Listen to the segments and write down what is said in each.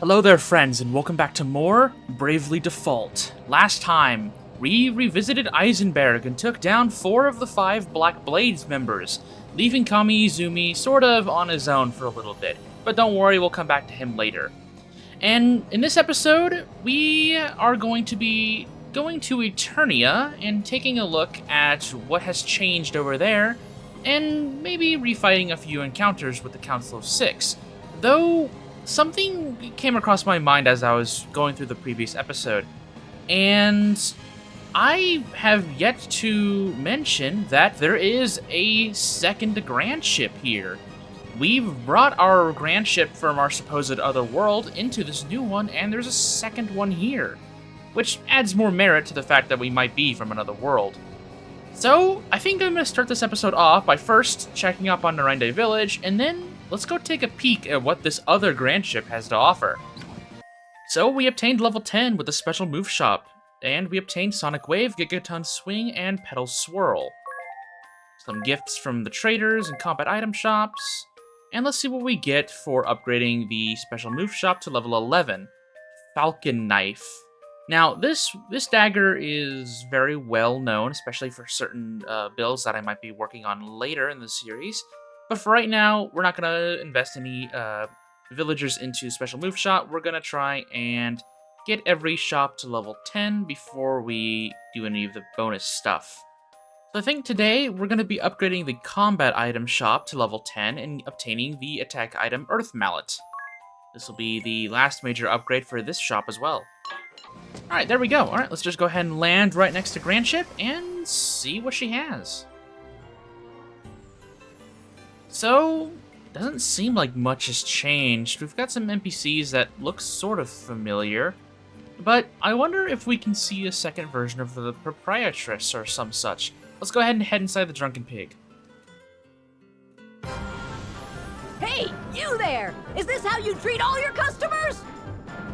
Hello there, friends, and welcome back to more Bravely Default. Last time, we revisited Eisenberg and took down 4 of the 5 Black Blades members, leaving Kami Izumi sort of on his own for a little bit. But don't worry, we'll come back to him later. And in this episode, we are going to be going to Eternia and taking a look at what has changed over there, and maybe refighting a few encounters with the Council of Six. Though, something came across my mind as I was going through the previous episode, and I have yet to mention that there is a second grand ship here. We've brought our grand ship from our supposed other world into this new one, and there's a second one here, which adds more merit to the fact that we might be from another world. So, I think I'm going to start this episode off by first checking up on Narende Village, and then let's go take a peek at what this other grand ship has to offer. So, we obtained level 10 with a special move shop, and we obtained Sonic Wave, Gigaton Swing, and Pedal Swirl. Some gifts from the traders and combat item shops, and let's see what we get for upgrading the special move shop to level 11, Falcon Knife. Now, this dagger is very well known, especially for certain builds that I might be working on later in the series. But for right now, we're not going to invest any villagers into special move shop. We're going to try and get every shop to level 10 before we do any of the bonus stuff. So I think today we're going to be upgrading the combat item shop to level 10 and obtaining the attack item Earth Mallet. This will be the last major upgrade for this shop as well. Alright, there we go. Alright, let's just go ahead and land right next to Grand Ship and see what she has. So, doesn't seem like much has changed. We've got some NPCs that look sort of familiar, but I wonder if we can see a second version of the proprietress or some such. Let's go ahead and head inside the Drunken Pig. Hey, you there! Is this how you treat all your customers?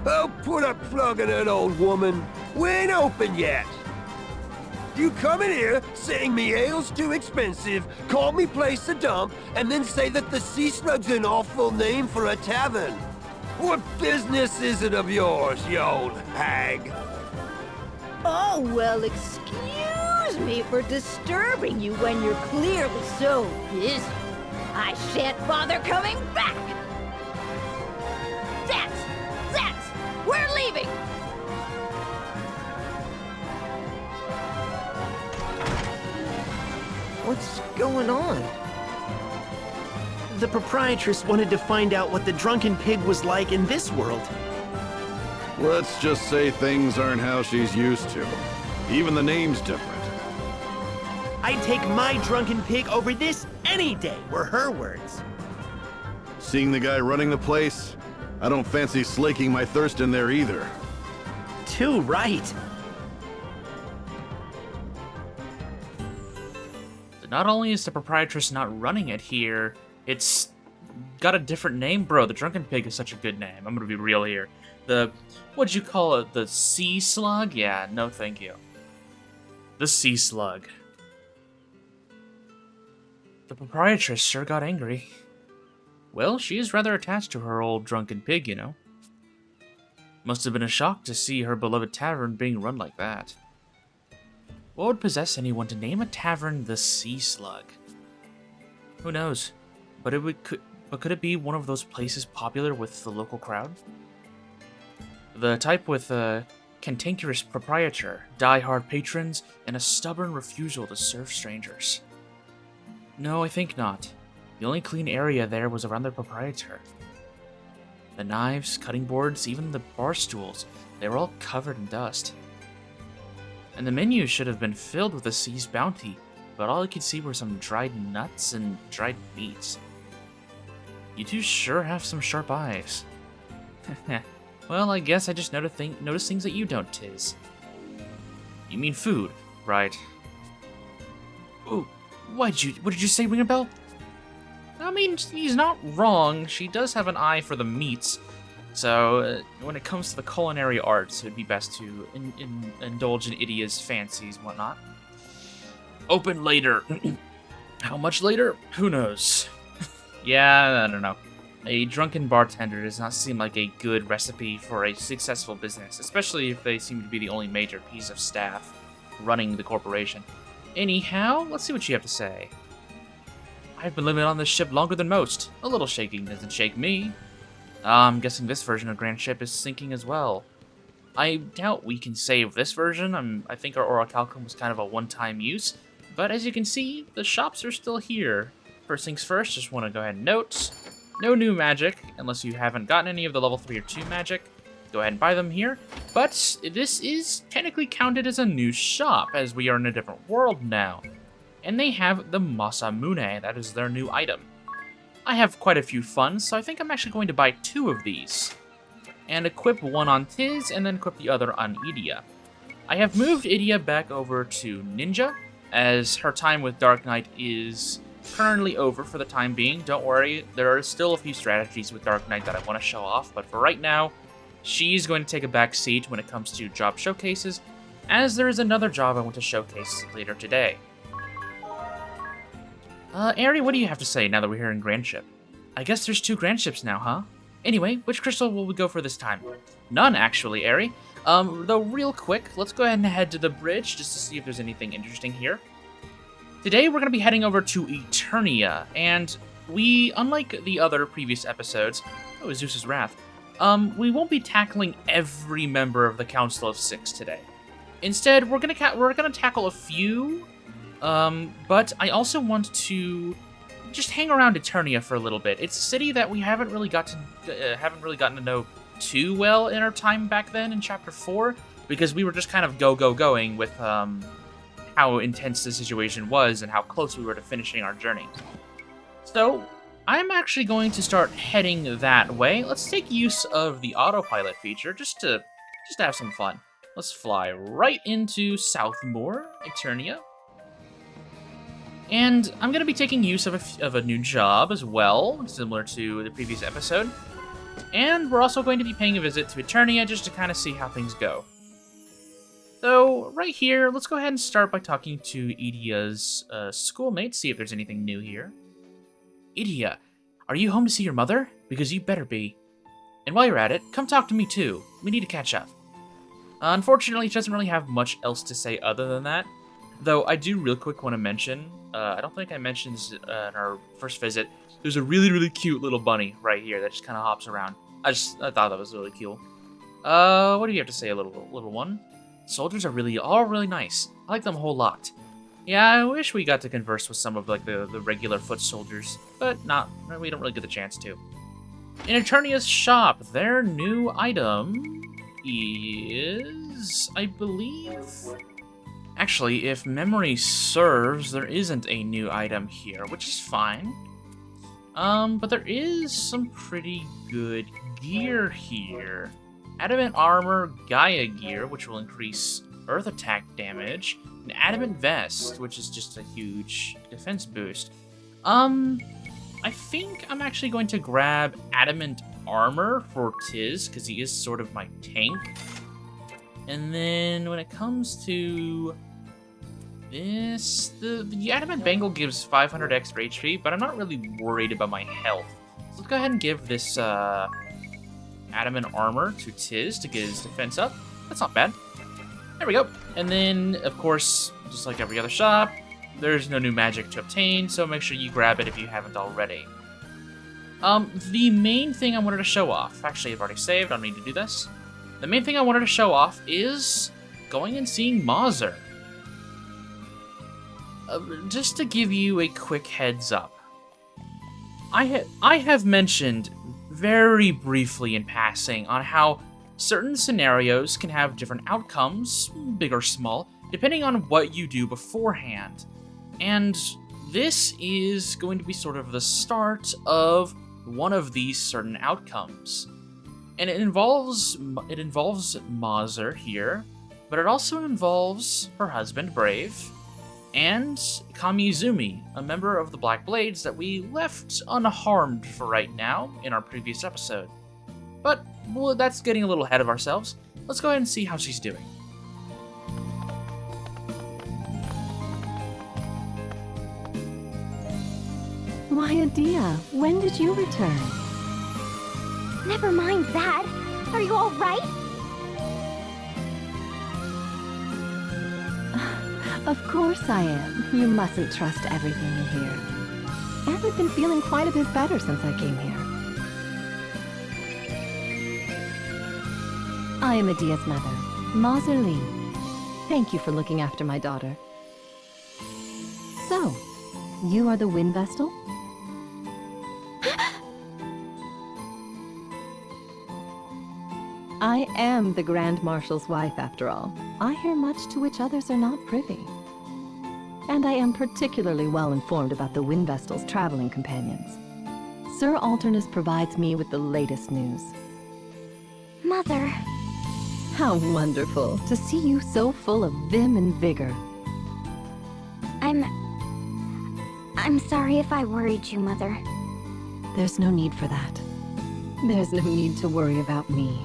Oh, put a plug in it, old woman. We ain't open yet. You come in here saying me ale's too expensive, call me place to dump, and then say that the Sea Slug's an awful name for a tavern. What business is it of yours, you old hag? Oh, well, excuse me for disturbing you when you're clearly so busy. I shan't bother coming back. That's, we're leaving. What's going on? The proprietress wanted to find out what the Drunken Pig was like in this world. Let's just say things aren't how she's used to. Even the name's different. I'd take my Drunken Pig over this any day, were her words. Seeing the guy running the place, I don't fancy slaking my thirst in there either. Too right. So not only is the proprietress not running it here, it's got a different name, bro. The Drunken Pig is such a good name. I'm gonna be real here. What'd you call it? The Sea Slug? Yeah, no thank you. The Sea Slug. The proprietress sure got angry. Well, she is rather attached to her old Drunken Pig, you know. Must have been a shock to see her beloved tavern being run like that. What would possess anyone to name a tavern the Sea Slug? Who knows? But could it be one of those places popular with the local crowd? The type with a cantankerous proprietor, die-hard patrons, and a stubborn refusal to serve strangers. No, I think not. The only clean area there was around the proprietor. The knives, cutting boards, even the bar stools, they were all covered in dust. And the menu should have been filled with the sea's bounty, but all I could see were some dried nuts and dried meats. You two sure have some sharp eyes. Well, I guess I just notice things that you don't, Tiz. You mean food, right? Ooh, what did you say, ring a bell? I mean, he's not wrong. She does have an eye for the meats. So, when it comes to the culinary arts, it would be best to indulge in Idia's fancies and whatnot. Open later. How much later? Who knows? Yeah, I don't know. A drunken bartender does not seem like a good recipe for a successful business, especially if they seem to be the only major piece of staff running the corporation. Anyhow, let's see what you have to say. I've been living on this ship longer than most. A little shaking doesn't shake me. I'm guessing this version of Grand Ship is sinking as well. I doubt we can save this version. I think our orichalcum was kind of a one-time use, but as you can see, the shops are still here. First things first, just want to go ahead and note, no new magic, unless you haven't gotten any of the level 3 or 2 magic. Go ahead and buy them here, but this is technically counted as a new shop, as we are in a different world now. And they have the Masamune, that is their new item. I have quite a few funds, so I think I'm actually going to buy 2 of these. And equip one on Tiz, and then equip the other on Idia. I have moved Idia back over to Ninja, as her time with Dark Knight is currently over for the time being. Don't worry, there are still a few strategies with Dark Knight that I want to show off, but for right now, she's going to take a back seat when it comes to job showcases, as there is another job I want to showcase later today. Ari, what do you have to say now that we're here in Grand Ship? I guess there's 2 Grand Ships now, huh? Anyway, which crystal will we go for this time? None, actually, Ari. Though real quick, let's go ahead and head to the bridge just to see if there's anything interesting here. Today, we're going to be heading over to Eternia, and we, unlike the other previous episodes, oh, Zeus's Wrath, we won't be tackling every member of the Council of 6 today. Instead, we're gonna tackle a few, but I also want to just hang around Eternia for a little bit. It's a city that we haven't really gotten to know too well in our time back then in Chapter 4, because we were just kind of going with how intense the situation was and how close we were to finishing our journey. So, I'm actually going to start heading that way. Let's take use of the autopilot feature just to have some fun. Let's fly right into Southmoor, Eternia. And I'm going to be taking use of a new job as well, similar to the previous episode. And we're also going to be paying a visit to Eternia just to kind of see how things go. So, right here, let's go ahead and start by talking to Idia's schoolmate, see if there's anything new here. Idia, are you home to see your mother? Because you better be. And while you're at it, come talk to me too. We need to catch up. Unfortunately, she doesn't really have much else to say other than that. Though I do real quick want to mention, I don't think I mentioned this in our first visit, there's a really, really cute little bunny right here that just kind of hops around. I thought that was really cool. What do you have to say, little one? Soldiers are all really nice. I like them a whole lot. Yeah, I wish we got to converse with some of like the regular foot soldiers, but we don't really get the chance to. In Eternia's shop, their new item is, I believe... Actually, if memory serves, there isn't a new item here, which is fine. But there is some pretty good gear here. Adamant Armor Gaia gear, which will increase earth attack damage. An Adamant Vest, which is just a huge defense boost. I think I'm actually going to grab Adamant Armor for Tiz, because he is sort of my tank. And then when it comes to this, the Adamant Bangle gives 500 extra HP, but I'm not really worried about my health. So let's go ahead and give this Adamant Armor to Tiz to get his defense up. That's not bad. There we go. And then, of course, just like every other shop, there's no new magic to obtain, so make sure you grab it if you haven't already. The main thing I wanted to show off, actually I've already saved, I don't need to do this. The main thing I wanted to show off is going and seeing Mauser. Just to give you a quick heads up, I have mentioned very briefly in passing on how certain scenarios can have different outcomes, big or small, depending on what you do beforehand. And this is going to be sort of the start of one of these certain outcomes. And it involves Mauser here, but it also involves her husband, Brave, and Kamizumi, a member of the Black Blades that we left unharmed for right now in our previous episode. But, well, that's getting a little ahead of ourselves. Let's go ahead and see how she's doing. Why, Adia, when did you return? Never mind that. Are you all right? Of course I am. You mustn't trust everything you hear. And I've been feeling quite a bit better since I came here. I am Adia's mother, Mazer Lee. Thank you for looking after my daughter. So, you are the Wind Vestal? I am the Grand Marshal's wife, after all. I hear much to which others are not privy. And I am particularly well informed about the Wind Vestal's traveling companions. Sir Alternus provides me with the latest news. Mother. How wonderful to see you so full of vim and vigor. I'm sorry if I worried you, Mother. There's no need for that. There's no need to worry about me.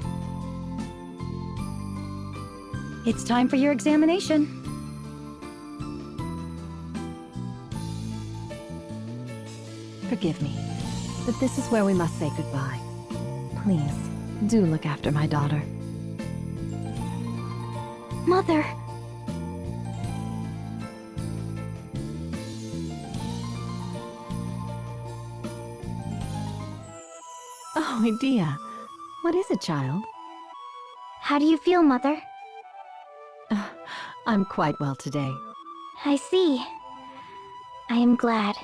It's time for your examination. Forgive me, but this is where we must say goodbye. Please, do look after my daughter. Mother. Oh, Adia. What is it, child? How do you feel, Mother? I'm quite well today. I see. I am glad.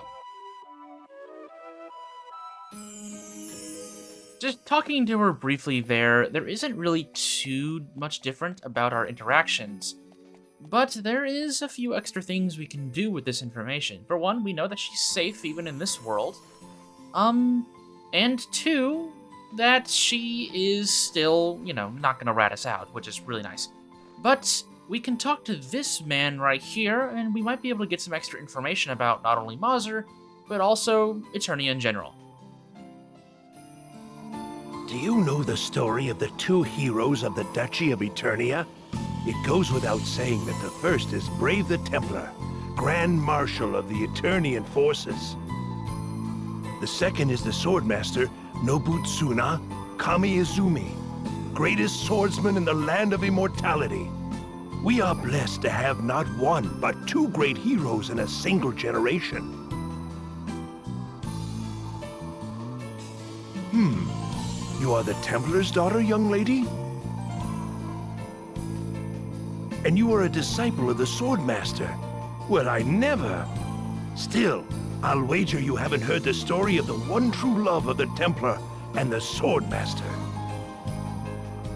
Just talking to her briefly there isn't really too much different about our interactions. But there is a few extra things we can do with this information. For one, we know that she's safe even in this world. And two, that she is still, not gonna rat us out, which is really nice. But we can talk to this man right here, and we might be able to get some extra information about not only Mazer, but also Eternia in general. Do you know the story of the two heroes of the Duchy of Eternia? It goes without saying that the first is Brave the Templar, Grand Marshal of the Eternian forces. The second is the Swordmaster, Nobutsuna Kami-Izumi, greatest swordsman in the land of immortality. We are blessed to have not one, but two great heroes in a single generation. You are the Templar's daughter, young lady? And you are a disciple of the Swordmaster? Well, I never. Still, I'll wager you haven't heard the story of the one true love of the Templar and the Swordmaster.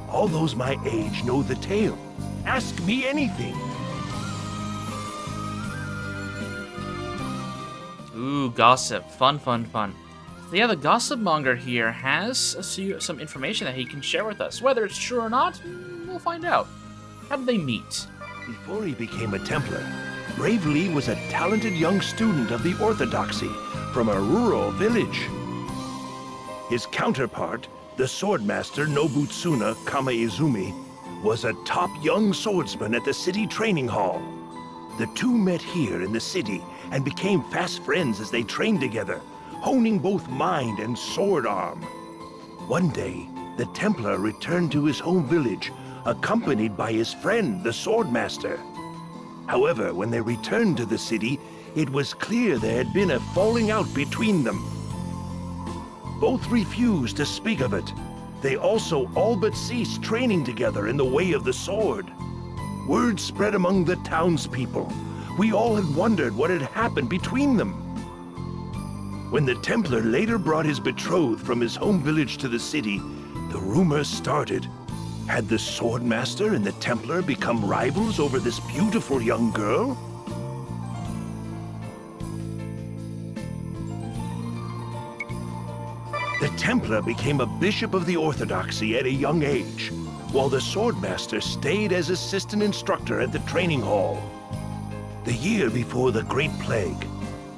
All those my age know the tale. Ask me anything. Ooh, gossip. Fun, fun, fun. So yeah, the gossip monger here has some information that he can share with us. Whether it's true or not, we'll find out. How did they meet? Before he became a Templar, Brave Lee was a talented young student of the Orthodoxy from a rural village. His counterpart, the Swordmaster Nobutsuna Kami-Izumi, was a top young swordsman at the city training hall. The two met here in the city and became fast friends as they trained together, honing both mind and sword arm. One day, the Templar returned to his home village, accompanied by his friend, the Swordmaster. However, when they returned to the city, it was clear there had been a falling out between them. Both refused to speak of it. They also all but ceased training together in the way of the sword. Word spread among the townspeople. We all had wondered what had happened between them. When the Templar later brought his betrothed from his home village to the city, the rumors started. Had the Swordmaster and the Templar become rivals over this beautiful young girl? The Templar became a bishop of the Orthodoxy at a young age, while the Swordmaster stayed as assistant instructor at the training hall. The year before the Great Plague,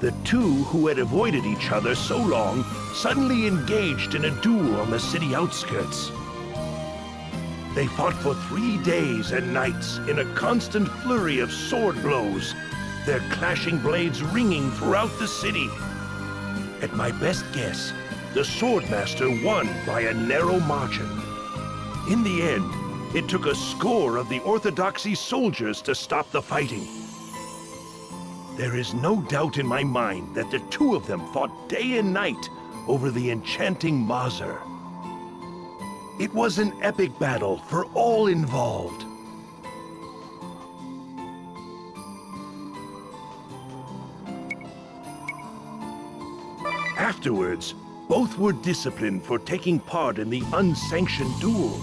the two who had avoided each other so long suddenly engaged in a duel on the city outskirts. They fought for 3 days and nights in a constant flurry of sword blows, their clashing blades ringing throughout the city. At my best guess, the Swordmaster won by a narrow margin. In the end, it took a score of the Orthodoxy soldiers to stop the fighting. There is no doubt in my mind that the two of them fought day and night over the enchanting Mazer. It was an epic battle for all involved. Afterwards, both were disciplined for taking part in the unsanctioned duel.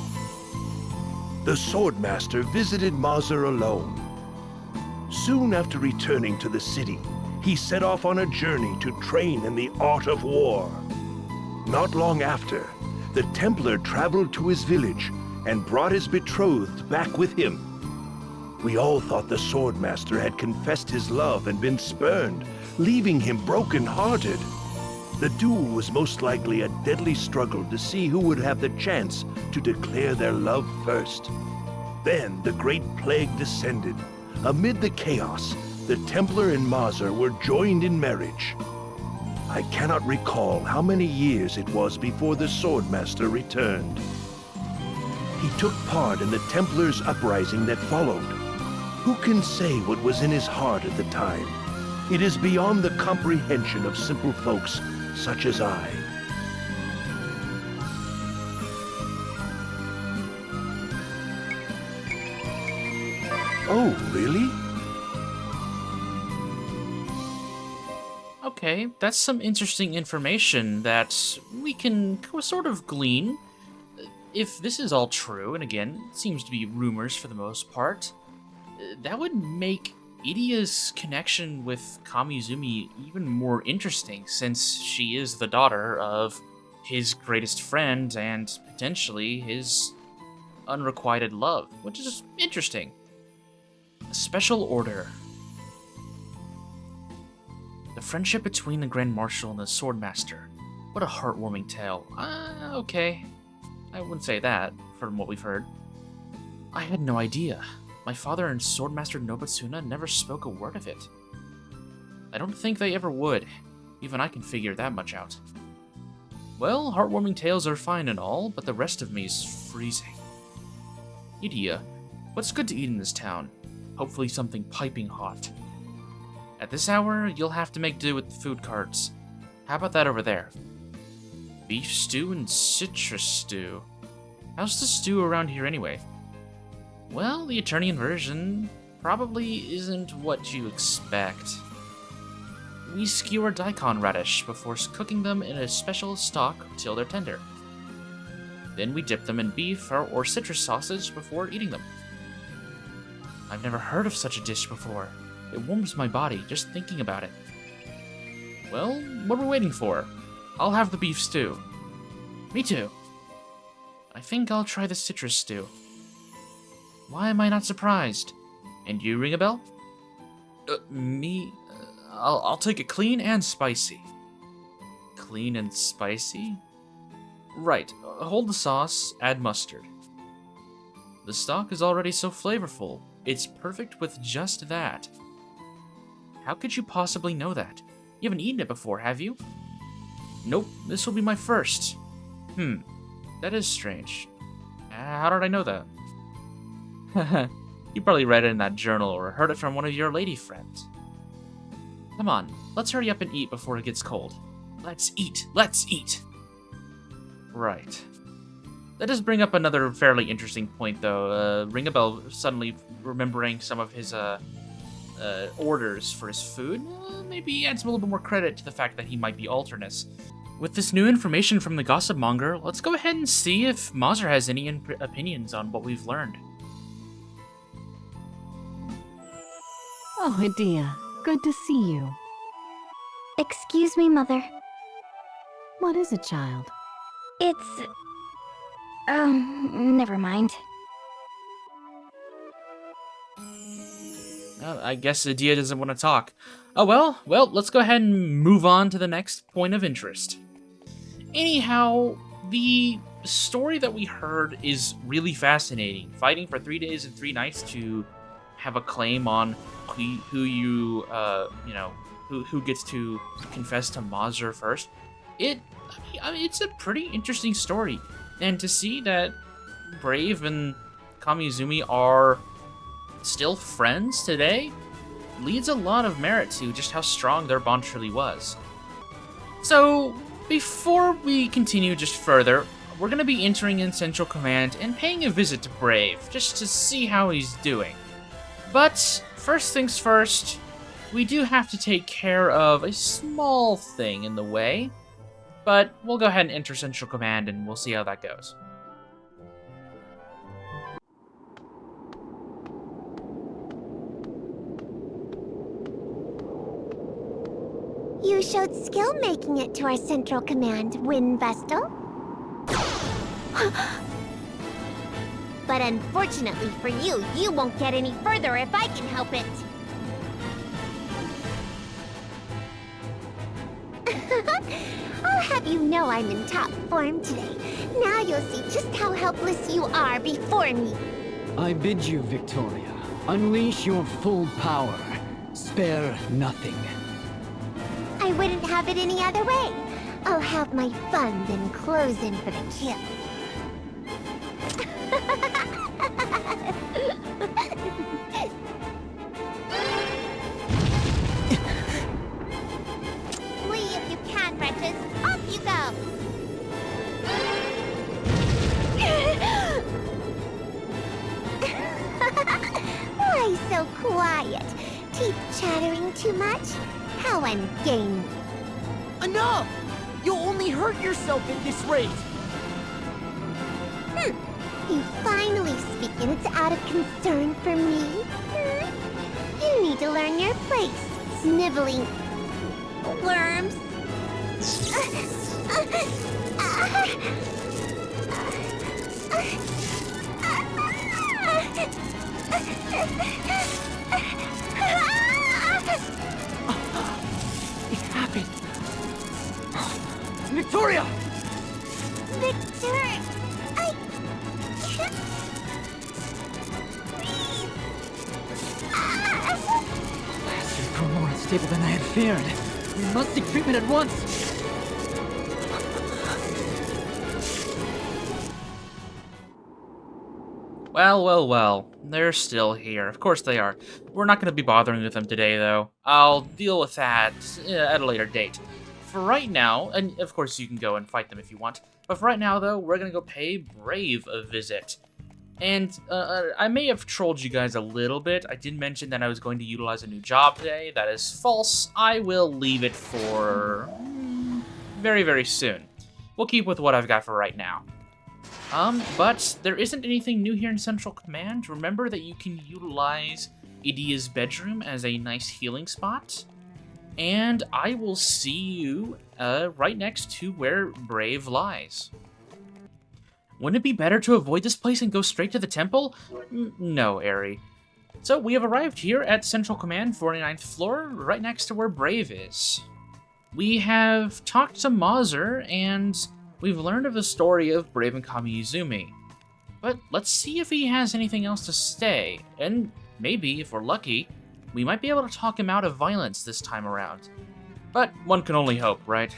The Swordmaster visited Mazer alone. Soon after returning to the city, he set off on a journey to train in the art of war. Not long after, the Templar traveled to his village and brought his betrothed back with him. We all thought the Swordmaster had confessed his love and been spurned, leaving him broken-hearted. The duel was most likely a deadly struggle to see who would have the chance to declare their love first. Then the Great Plague descended. Amid the chaos, the Templar and Mazer were joined in marriage. I cannot recall how many years it was before the Swordmaster returned. He took part in the Templars' uprising that followed. Who can say what was in his heart at the time? It is beyond the comprehension of simple folks such as I. Oh, really? Okay, that's some interesting information that we can sort of glean. If this is all true, and again, it seems to be rumors for the most part, that would make Idia's connection with Kamizumi even more interesting, since she is the daughter of his greatest friend and potentially his unrequited love, which is interesting. A special order. The friendship between the Grand Marshal and the Swordmaster. What a heartwarming tale. Okay. I wouldn't say that, from what we've heard. I had no idea. My father and Swordmaster Nobutsuna never spoke a word of it. I don't think they ever would. Even I can figure that much out. Well, heartwarming tales are fine and all, but the rest of me is freezing. Idia, what's good to eat in this town? Hopefully something piping hot. At this hour, you'll have to make do with the food carts. How about that over there? Beef stew and citrus stew. How's the stew around here anyway? Well, the Eternian version probably isn't what you expect. We skewer daikon radish before cooking them in a special stock till they're tender. Then we dip them in beef or citrus sauces before eating them. I've never heard of such a dish before. It warms my body just thinking about it. Well, what are we waiting for? I'll have the beef stew. Me too. I think I'll try the citrus stew. Why am I not surprised? And you, ring a bell? Me? I'll take it clean and spicy. Clean and spicy? Right, hold the sauce, add mustard. The stock is already so flavorful. It's perfect with just that. How could you possibly know that? You haven't eaten it before, have you? Nope, this will be my first. That is strange. How did I know that? You probably read it in that journal or heard it from one of your lady friends. Come on, let's hurry up and eat before it gets cold. Let's eat! Right. That does bring up another fairly interesting point, though. Ringabel suddenly remembering some of his orders for his food maybe adds a little bit more credit to the fact that he might be alternate. With this new information from the gossip monger, let's go ahead and see if Mazer has any opinions on what we've learned. Oh, Idia, good to see you. Excuse me, Mother. What is it, child? It's... never mind. I guess Idia doesn't want to talk. Oh well, let's go ahead and move on to the next point of interest. Anyhow, the story that we heard is really fascinating. Fighting for 3 days and 3 nights to have a claim on who gets to confess to Mazer first. It's a pretty interesting story. And to see that Brave and Kamizumi are still friends today leads a lot of merit to just how strong their bond truly was. So, before we continue just further, we're going to be entering in Central Command and paying a visit to Brave, just to see how he's doing. But, first things first, we do have to take care of a small thing in the way. But we'll go ahead and enter Central Command and we'll see how that goes. You showed skill making it to our Central Command, Wind Vestal. But unfortunately for you, you won't get any further if I can help it. I'll have you know I'm in top form today. Now you'll see just how helpless you are before me. I bid you, Victoria, unleash your full power. Spare nothing. I wouldn't have it any other way. I'll have my fun, then close in for the kill. Flee if you can, wretches. Off you go! Why so quiet? Teeth chattering too much? How ungainly. Enough! You'll only hurt yourself at this rate! You finally speak and it's out of concern for me? You need to learn your place, sniveling worms. It happened! Victoria! Victor, I can't breathe. You've grown more unstable than I had feared. We must seek treatment at once! Well. They're still here. Of course they are. We're not going to be bothering with them today, though. I'll deal with that at a later date. For right now, and of course you can go and fight them if you want, but for right now, though, we're going to go pay Brave a visit. And I may have trolled you guys a little bit. I did mention that I was going to utilize a new job today. That is false. I will leave it for very, very soon. We'll keep with what I've got for right now. But there isn't anything new here in Central Command. Remember that you can utilize Idia's bedroom as a nice healing spot. And I will see you right next to where Brave lies. Wouldn't it be better to avoid this place and go straight to the temple? No, Eri. So we have arrived here at Central Command, 49th floor, right next to where Brave is. We have talked to Mazer, and we've learned of the story of Brave and Kamizumi. But let's see if he has anything else to say, and maybe, if we're lucky, we might be able to talk him out of violence this time around. But one can only hope, right?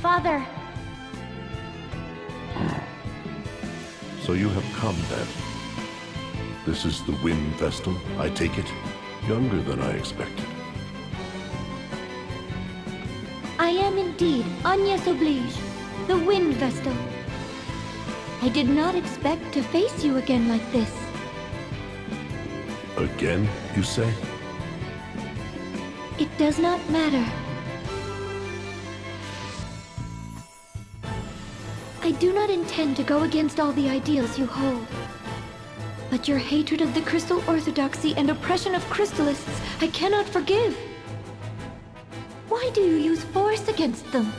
Father, So you have come then. This is the Wind Vestal, I take it? Younger than I expected. I am indeed Agnes Oblige, the Wind Vestal. I did not expect to face you again like this. Again, you say? It does not matter. I do not intend to go against all the ideals you hold. But your hatred of the Crystal Orthodoxy and oppression of Crystallists, I cannot forgive. Why do you use force against them?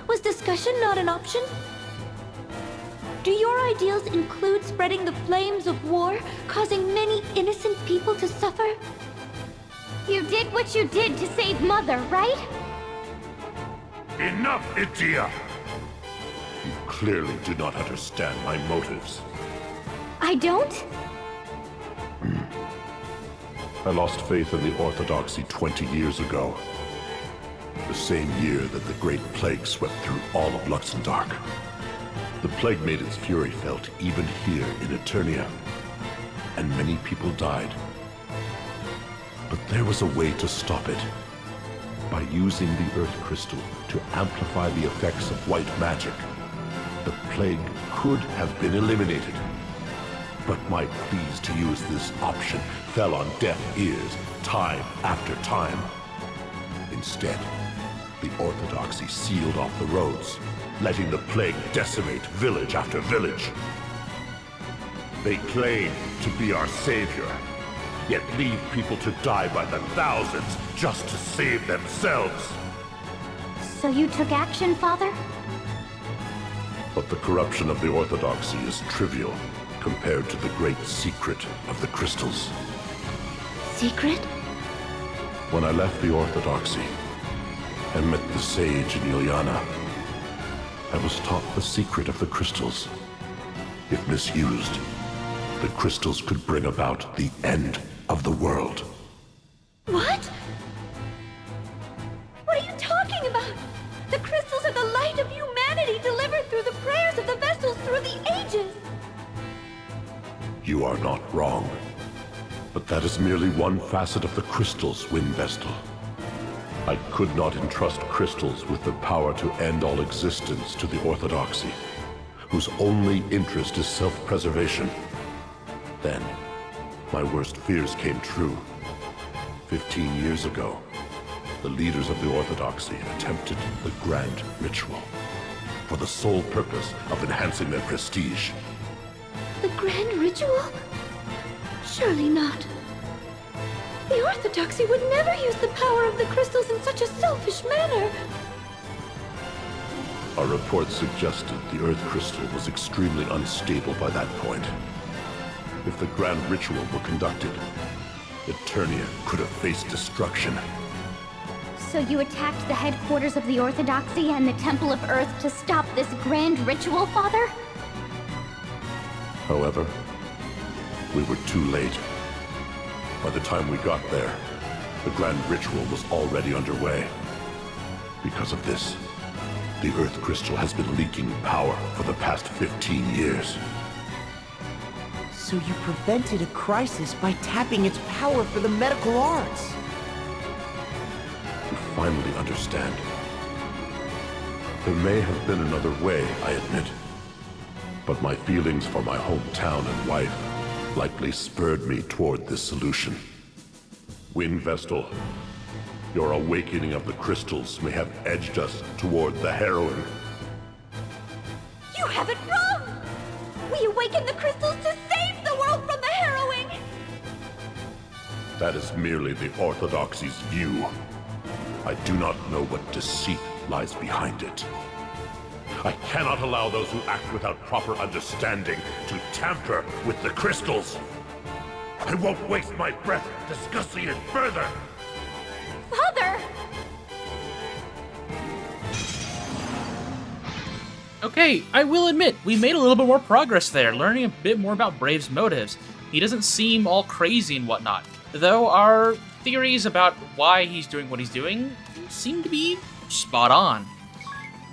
Was discussion not an option? Do your ideals include spreading the flames of war, causing many innocent people to suffer? you did what you did to save Mother, right? Enough, Itia! You clearly do not understand my motives. I don't? I lost faith in the Orthodoxy 20 years ago. The same year that the Great Plague swept through all of Luxembourg. The plague made its fury felt even here in Eternia, and many people died. But there was a way to stop it. By using the Earth Crystal to amplify the effects of white magic, the plague could have been eliminated. But my pleas to use this option fell on deaf ears time after time. Instead, the Orthodoxy sealed off the roads, letting the plague decimate village after village. They claim to be our savior, yet leave people to die by the thousands just to save themselves. So you took action, Father? But the corruption of the Orthodoxy is trivial compared to the great secret of the crystals. Secret? When I left the Orthodoxy and met the sage in Ilyana, I was taught the secret of the crystals. If misused, the crystals could bring about the end of the world. What? What are you talking about? The crystals are the light of humanity delivered through the prayers of the Vestals through the ages! You are not wrong. But that is merely one facet of the crystals, Wind Vestal. I could not entrust crystals with the power to end all existence to the Orthodoxy, whose only interest is self-preservation. Then, my worst fears came true. 15 years ago, the leaders of the Orthodoxy attempted the Grand Ritual for the sole purpose of enhancing their prestige. The Grand Ritual? Surely not. The Orthodoxy would never use the power of the crystals in such a selfish manner. Our report suggested the Earth Crystal was extremely unstable by that point. If the Grand Ritual were conducted, Eternia could have faced destruction. So you attacked the headquarters of the Orthodoxy and the Temple of Earth to stop this grand ritual, Father? However, we were too late. By the time we got there, the Grand Ritual was already underway. Because of this, the Earth Crystal has been leaking power for the past 15 years. So you prevented a crisis by tapping its power for the medical arts. You finally understand. There may have been another way, I admit. But my feelings for my hometown and wife likely spurred me toward this solution. Wind Vestal, your awakening of the crystals may have edged us toward the heroine. You have it wrong! We awaken the crystals to save the world from the harrowing! That is merely the Orthodoxy's view. I do not know what deceit lies behind it. I cannot allow those who act without proper understanding to tamper with the crystals. I won't waste my breath discussing it further. Father! Okay, I will admit, we made a little bit more progress there, learning a bit more about Brave's motives. He doesn't seem all crazy and whatnot, though our theories about why he's doing what he's doing seem to be spot on.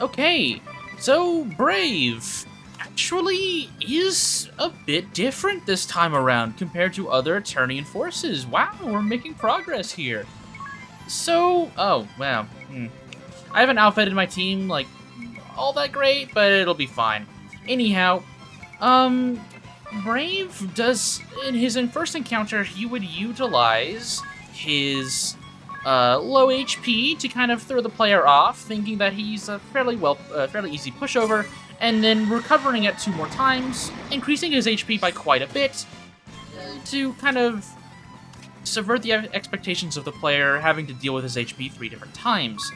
Okay, so Brave actually is a bit different this time around compared to other Eternian forces. Wow, we're making progress here. So, oh, wow. I haven't outfitted my team, like, all that great, but it'll be fine. Anyhow, Brave does, in his first encounter, he would utilize his low HP to kind of throw the player off, thinking that he's a fairly easy pushover, and then recovering it 2 more times, increasing his HP by quite a bit, to kind of subvert the expectations of the player having to deal with his HP 3 different times.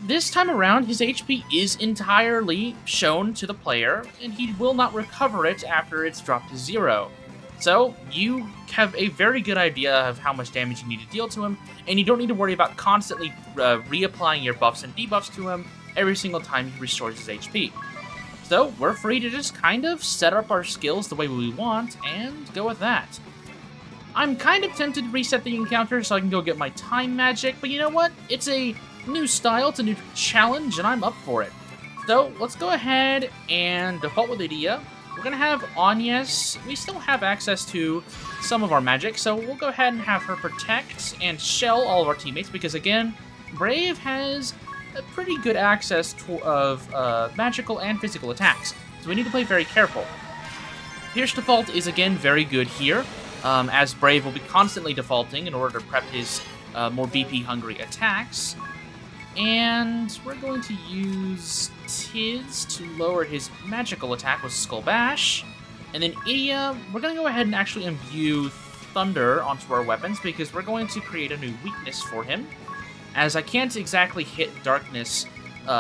This time around, his HP is entirely shown to the player, and he will not recover it after it's dropped to 0. So, you have a very good idea of how much damage you need to deal to him, and you don't need to worry about constantly reapplying your buffs and debuffs to him every single time he restores his HP. So, we're free to just kind of set up our skills the way we want, and go with that. I'm kind of tempted to reset the encounter so I can go get my time magic, but you know what? It's a new style, it's a new challenge, and I'm up for it. So let's go ahead and default with Idia. We're gonna have Agnes. We still have access to some of our magic, so we'll go ahead and have her protect and shell all of our teammates, because again, Brave has a pretty good access of magical and physical attacks, so we need to play very careful. Pierce default is again very good here, as Brave will be constantly defaulting in order to prep his more BP-hungry attacks. And we're going to use Tiz to lower his magical attack with Skull Bash. And then Idia, we're going to go ahead and actually imbue Thunder onto our weapons, because we're going to create a new weakness for him, as I can't exactly hit Darkness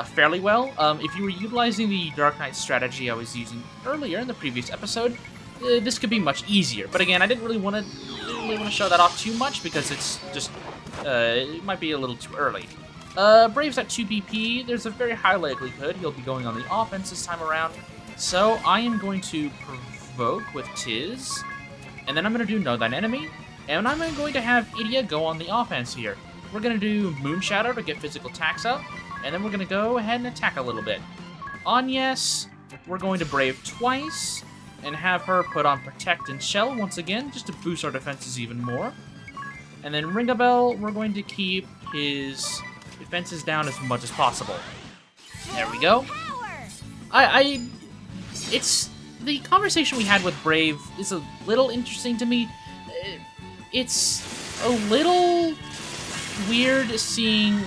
fairly well. If you were utilizing the Dark Knight strategy I was using earlier in the previous episode, this could be much easier. But again, I didn't really want to show that off too much, because it's just it might be a little too early. Brave's at 2 BP. There's a very high likelihood he'll be going on the offense this time around. So I am going to provoke with Tiz, and then I'm going to do Know Thine Enemy, and I'm going to have Idia go on the offense here. We're going to do Moon Shadow to get physical attacks up, and then we're going to go ahead and attack a little bit. Agnes, we're going to Brave twice, and have her put on Protect and Shell once again, just to boost our defenses even more. And then Ringabel, we're going to keep his defenses down as much as possible. There we go. It's the conversation we had with Brave is a little interesting to me. It's a little weird seeing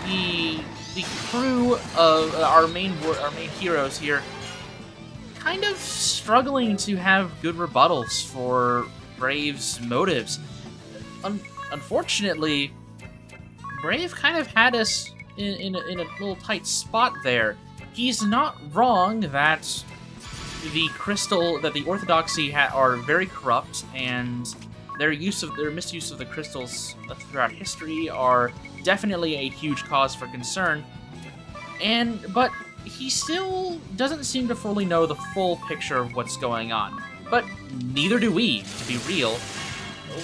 the crew of our main heroes here kind of struggling to have good rebuttals for Brave's motives. Unfortunately, Brave kind of had us in a little tight spot there. He's not wrong that the Orthodoxy are very corrupt, and their misuse of the crystals throughout history are definitely a huge cause for concern. But he still doesn't seem to fully know the full picture of what's going on. But neither do we, to be real.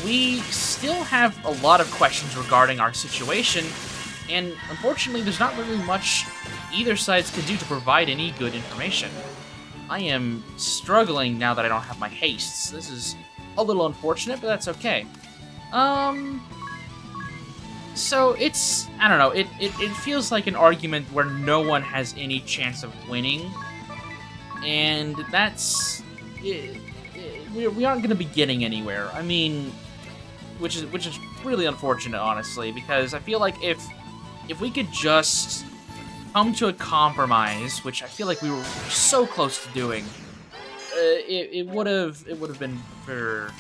We still have a lot of questions regarding our situation, and unfortunately there's not really much either sides can do to provide any good information. I am struggling now that I don't have my hastes. This is a little unfortunate, but that's okay. So it's, I don't know, it feels like an argument where no one has any chance of winning, and that's... we aren't going to be getting anywhere. I mean, which is really unfortunate, honestly, because I feel like if we could just come to a compromise, which I feel like we were so close to doing, it would have been for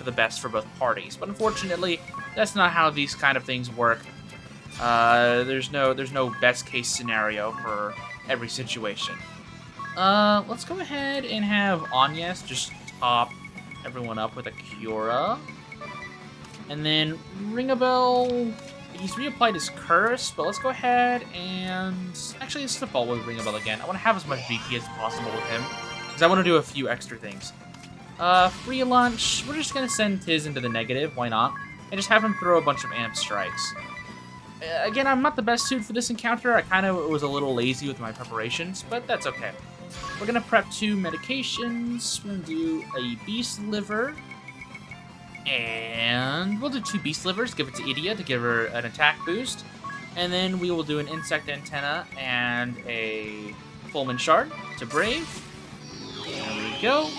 the best for both parties. But unfortunately, that's not how these kind of things work. There's no best case scenario for every situation. Let's go ahead and have Agnes just top everyone up with a Cura. And then Ringabel, he's reapplied his curse, but let's go ahead and... Actually, let's default with Ringabel again. I want to have as much VP as possible with him, because I want to do a few extra things. Free lunch, we're just going to send Tiz into the negative, why not? And just have him throw a bunch of amp strikes. Again, I'm not the best suit for this encounter. I kind of was a little lazy with my preparations, but that's okay. We're going to prep 2 medications. We're going to do a beast liver. And we'll do 2 beast livers, give it to Idia to give her an attack boost. And then we will do an insect antenna and a Fulmin shard to Brave. There we go.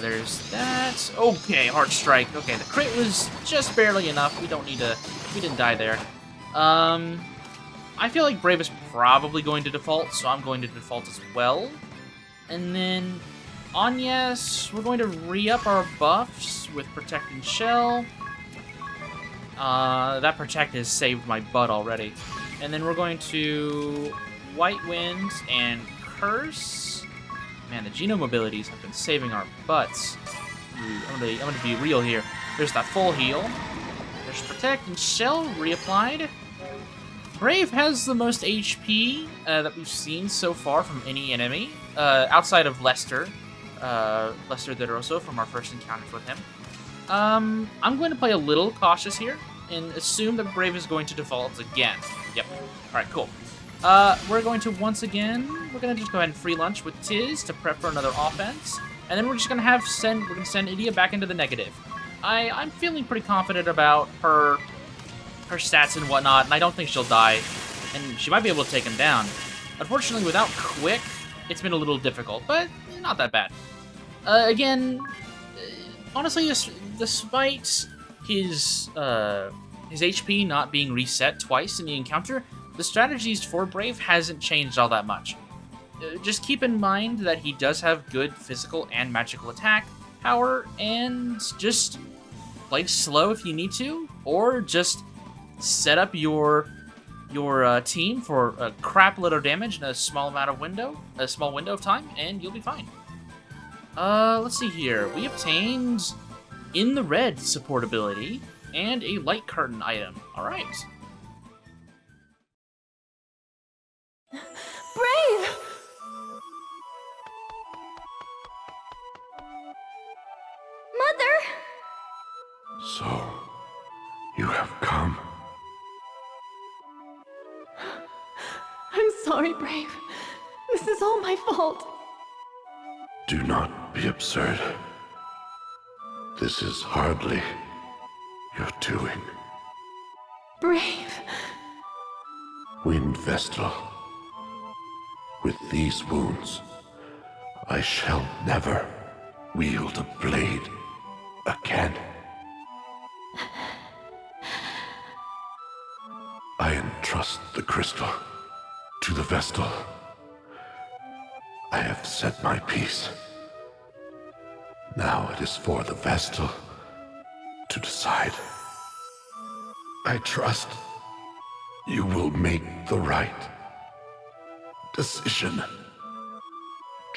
There's that. Okay, hard strike. Okay, the crit was just barely enough. We didn't die there. I feel like Brave is probably going to default, so I'm going to default as well. And then Agnes, we're going to re-up our buffs with Protect and Shell. That Protect has saved my butt already. And then we're going to White Wind and Curse. Man, the genome abilities have been saving our butts. I'm gonna be real here. There's that full heal. There's Protect and Shell reapplied. Brave has the most HP that we've seen so far from any enemy, outside of Lester. Lester Deroso from our first encounters with him. I'm going to play a little cautious here and assume that Brave is going to default again. Yep. Alright, cool. We're going to just go ahead and free lunch with Tiz to prep for another offense. And then we're just going to send Idia back into the negative. I'm feeling pretty confident about her stats and whatnot, and I don't think she'll die. And she might be able to take him down. Unfortunately, without Quick, it's been a little difficult, but not that bad. Again, honestly, despite his HP not being reset twice in the encounter, the strategies for Brave hasn't changed all that much. Just keep in mind that he does have good physical and magical attack power, and just play slow if you need to, or just set up your team for a crap load of damage in a small window of time, and you'll be fine. Let's see here. We obtained In the Red support ability and a light curtain item. All right. Brave! Mother! So, you have come. I'm sorry, Brave. This is all my fault. Do not be absurd. This is hardly your doing. Brave. Wind Vestal. With these wounds, I shall never wield a blade again. I entrust the crystal to the Vestal. I have said my piece. Now it is for the Vestal to decide. I trust you will make the right decision.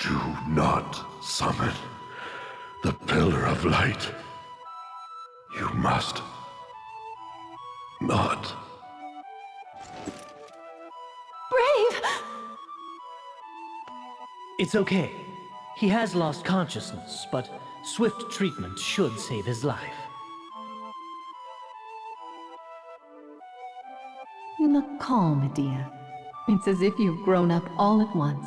Do not summon the Pillar of Light. You must not. Brave! It's okay. He has lost consciousness, but swift treatment should save his life. You look calm, Medea. It's as if you've grown up all at once.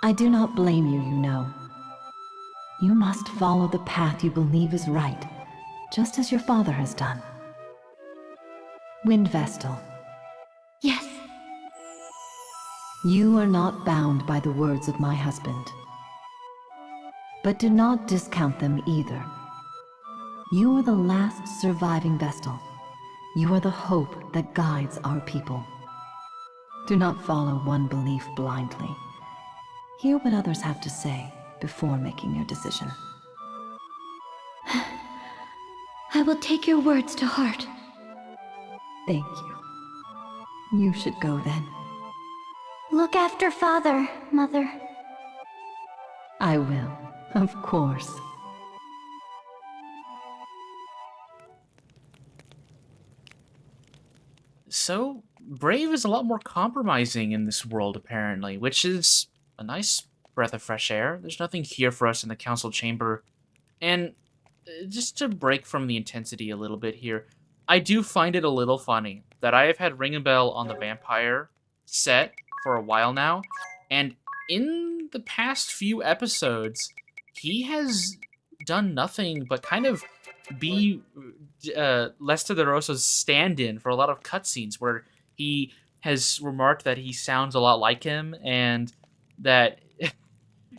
I do not blame you, you know. You must follow the path you believe is right, just as your father has done. Wind Vestal, Yes. you are not bound by the words of my husband. But do not discount them either. You are the last surviving Vestal. You are the hope that guides our people. Do not follow one belief blindly. Hear what others have to say before making your decision. I will take your words to heart. Thank you. You should go then. Look after Father, Mother. I will, of course. So, Brave is a lot more compromising in this world, apparently, which is a nice breath of fresh air. There's nothing here for us in the council chamber. And just to break from the intensity a little bit here, I do find it a little funny that I have had Ring a Bell on the vampire set for a while now, and in the past few episodes, he has done nothing but kind of be Lester De Rosa's stand-in for a lot of cutscenes where he has remarked that he sounds a lot like him, and that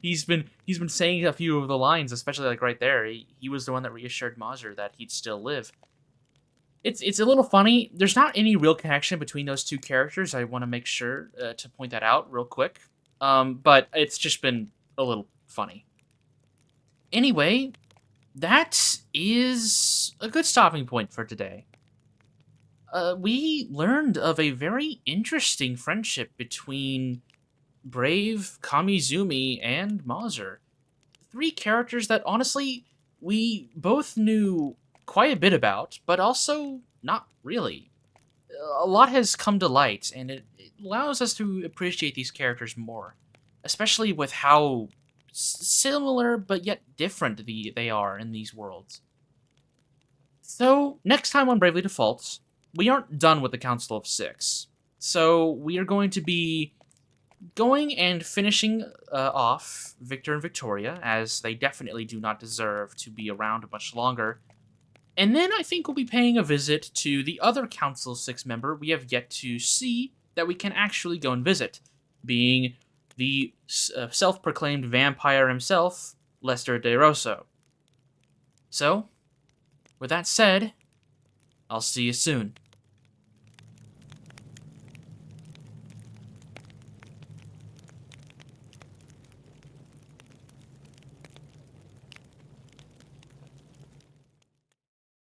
he's been saying a few of the lines, especially like right there. He was the one that reassured Mazur that he'd still live. It's a little funny. There's not any real connection between those two characters. I want to make sure to point that out real quick. But it's just been a little funny. Anyway, that is a good stopping point for today. We learned of a very interesting friendship between Brave, Kamizumi, and Mazur. Three characters that, honestly, we both knew quite a bit about, but also not really. A lot has come to light, and it allows us to appreciate these characters more. especially with how similar but yet different they are in these worlds. So, next time on Bravely Default, we aren't done with the Council of Six. So, we are going to be going and finishing off Victor and Victoria, as they definitely do not deserve to be around much longer. And then I think we'll be paying a visit to the other Council 6 member we have yet to see that we can actually go and visit, being the self-proclaimed vampire himself, Lester De Rosso. So, with that said, I'll see you soon.